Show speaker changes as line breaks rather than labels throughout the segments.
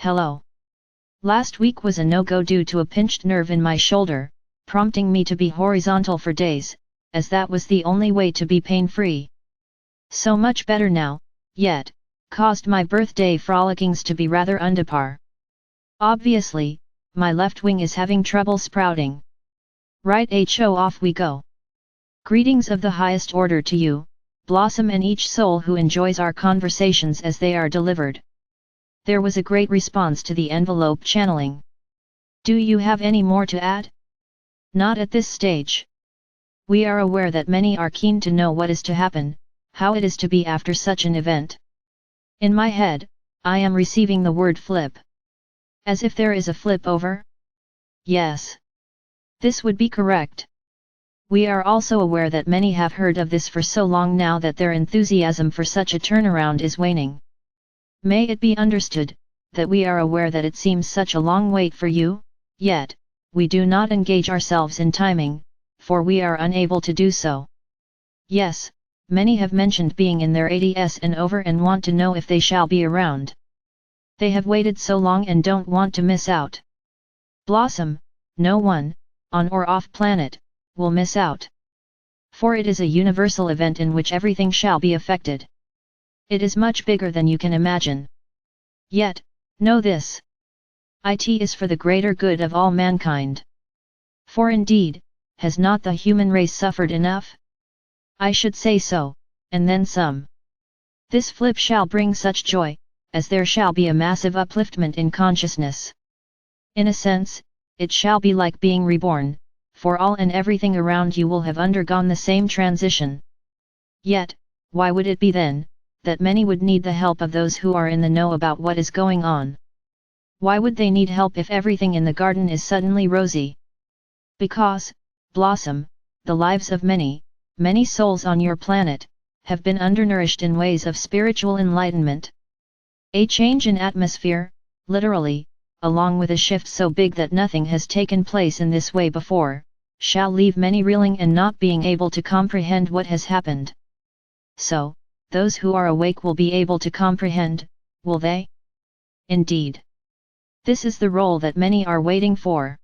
Hello. Last week was a no-go due to a pinched nerve in my shoulder, prompting me to be horizontal for days, as that was the only way to be pain-free. So much better now, yet, caused my birthday frolickings to be rather undepar. Obviously, my left wing is having trouble sprouting. Right, ho, off we go. Greetings of the highest order to you, Blossom, and each soul who enjoys our conversations as they are delivered. There was a great response to the envelope channeling. Do you have any more to add? Not at this stage. We are aware that many are keen to know what is to happen, how it is to be after such an event. In my head, I am receiving the word flip. As if there is a flip over? Yes. This would be correct. We are also aware that many have heard of this for so long now that their enthusiasm for such a turnaround is waning. May it be understood, that we are aware that it seems such a long wait for you, yet, we do not engage ourselves in timing, for we are unable to do so. Yes, many have mentioned being in their 80s and over and want to know if they shall be around. They have waited so long and don't want to miss out. Blossom, no one, on or off planet, will miss out. For it is a universal event in which everything shall be affected. It is much bigger than you can imagine. Yet, know this. It is for the greater good of all mankind. For indeed, has not the human race suffered enough? I should say so, and then some. This flip shall bring such joy, as there shall be a massive upliftment in consciousness. In a sense, it shall be like being reborn, for all and everything around you will have undergone the same transition. Yet, why would it be then, that many would need the help of those who are in the know about what is going on? Why would they need help if everything in the garden is suddenly rosy? Because, Blossom, the lives of many, many souls on your planet, have been undernourished in ways of spiritual enlightenment. A change in atmosphere, literally, along with a shift so big that nothing has taken place in this way before, shall leave many reeling and not being able to comprehend what has happened. So, those who are awake will be able to comprehend, will they? Indeed. This is the role that many are waiting for.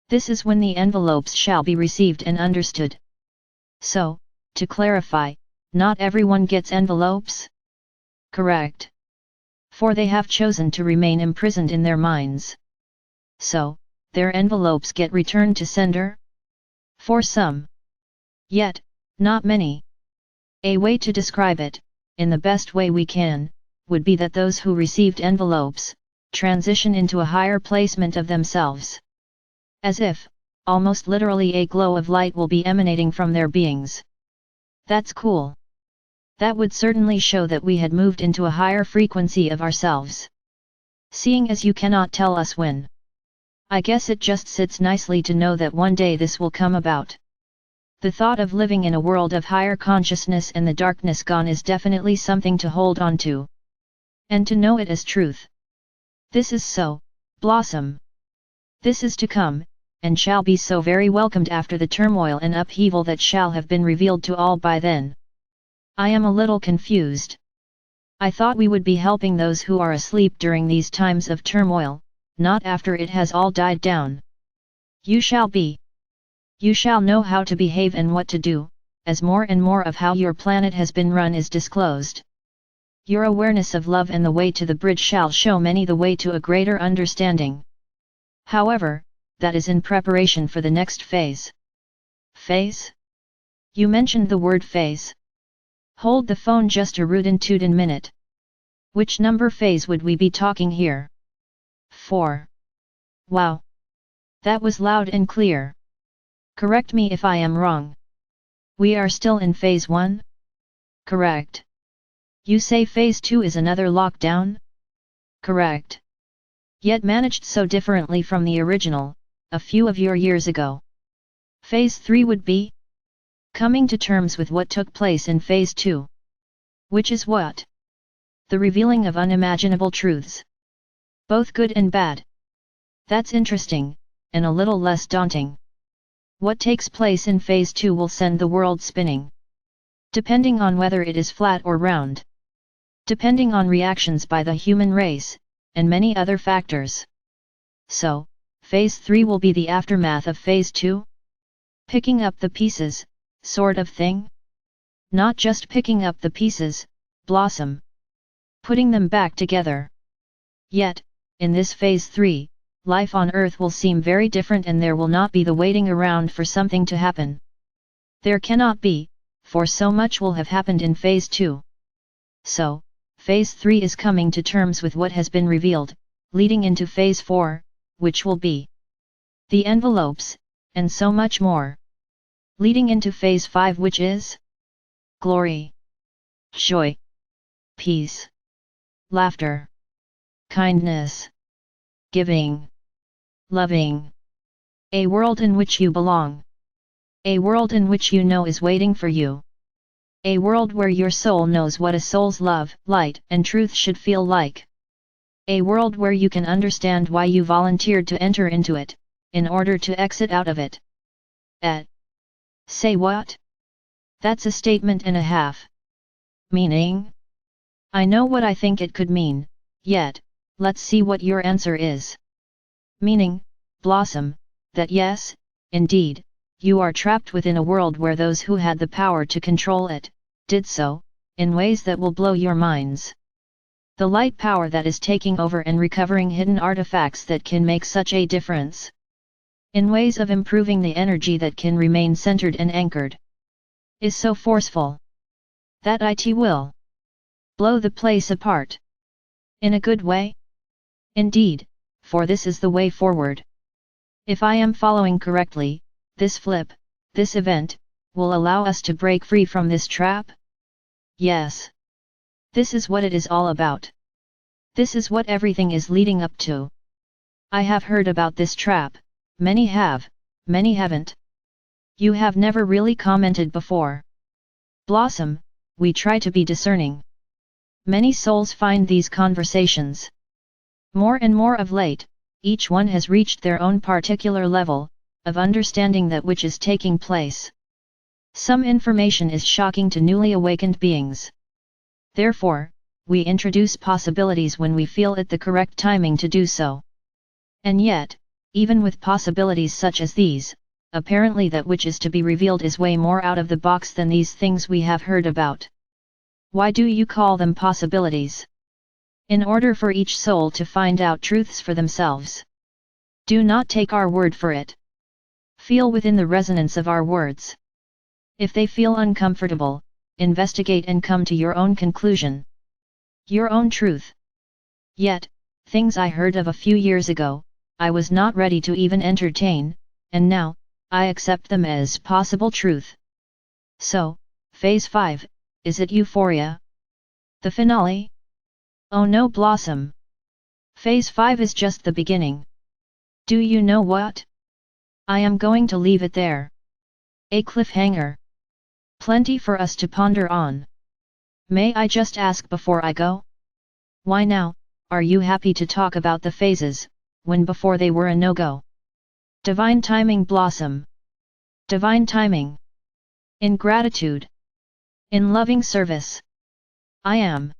This is when the envelopes shall be received and understood. So, to clarify, not everyone gets envelopes? Correct. For they have chosen to remain imprisoned in their minds. So, their envelopes get returned to sender? For some. Yet, not many. A way to describe it, in the best way we can, would be that those who received envelopes, transition into a higher placement of themselves. As if, almost literally, a glow of light will be emanating from their beings. That's cool. That would certainly show that we had moved into a higher frequency of ourselves. Seeing as you cannot tell us when. I guess it just sits nicely to know that one day this will come about. The thought of living in a world of higher consciousness and the darkness gone is definitely something to hold on to. And to know it as truth. This is so, Blossom. This is to come, and shall be so very welcomed after the turmoil and upheaval that shall have been revealed to all by then. I am a little confused. I thought we would be helping those who are asleep during these times of turmoil, not after it has all died down. You shall be. You shall know how to behave and what to do, as more and more of how your planet has been run is disclosed. Your awareness of love and the way to the bridge shall show many the way to a greater understanding. However, that is in preparation for the next phase. Phase? You mentioned the word phase. Hold the phone just a rootin' minute. Which number phase would we be talking here? 4. Wow. That was loud and clear. Correct me if I am wrong. We are still in phase 1? Correct. You say phase 2 is another lockdown? Correct. Yet managed so differently from the original, a few of your years ago. Phase 3 would be? Coming to terms with what took place in phase 2. Which is what? The revealing of unimaginable truths. Both good and bad. That's interesting, and a little less daunting. What takes place in phase 2 will send the world spinning. Depending on whether it is flat or round. Depending on reactions by the human race, and many other factors. So, Phase 3 will be the aftermath of Phase 2? Picking up the pieces, sort of thing? Not just picking up the pieces, Blossom. Putting them back together. Yet, in this Phase 3, life on Earth will seem very different and there will not be the waiting around for something to happen. There cannot be, for so much will have happened in Phase 2. So, Phase 3 is coming to terms with what has been revealed, leading into Phase 4, which will be the envelopes, and so much more. Leading into Phase 5, which is glory, joy, peace, laughter, kindness, giving, loving. A world in which you belong. A world in which you know is waiting for you. A world where your soul knows what a soul's love, light, and truth should feel like. A world where you can understand why you volunteered to enter into it, in order to exit out of it. Say what? That's a statement and a half. Meaning? I know what I think it could mean, yet, let's see what your answer is. Meaning, Blossom, that yes, indeed, you are trapped within a world where those who had the power to control it, did so, in ways that will blow your minds. The light power that is taking over and recovering hidden artifacts that can make such a difference. In ways of improving the energy that can remain centered and anchored. Is so forceful. That it will blow the place apart. In a good way? Indeed, for this is the way forward. If I am following correctly, this flip, this event, will allow us to break free from this trap? Yes. This is what it is all about. This is what everything is leading up to. I have heard about this trap, many have, many haven't. You have never really commented before. Blossom, we try to be discerning. Many souls find these conversations. More and more of late, each one has reached their own particular level, of understanding that which is taking place. Some information is shocking to newly awakened beings. Therefore, we introduce possibilities when we feel it the correct timing to do so. And yet, even with possibilities such as these, apparently that which is to be revealed is way more out of the box than these things we have heard about. Why do you call them possibilities? In order for each soul to find out truths for themselves. Do not take our word for it. Feel within the resonance of our words. If they feel uncomfortable, investigate and come to your own conclusion. Your own truth. Yet, things I heard of a few years ago, I was not ready to even entertain, and now, I accept them as possible truth. So, Phase 5, is it euphoria? The finale? Oh no, Blossom. Phase 5 is just the beginning. Do you know what? I am going to leave it there. A cliffhanger. Plenty for us to ponder on. May I just ask before I go? Why now, are you happy to talk about the phases, when before they were a no-go? Divine timing, Blossom. Divine timing. In gratitude. In loving service. I am.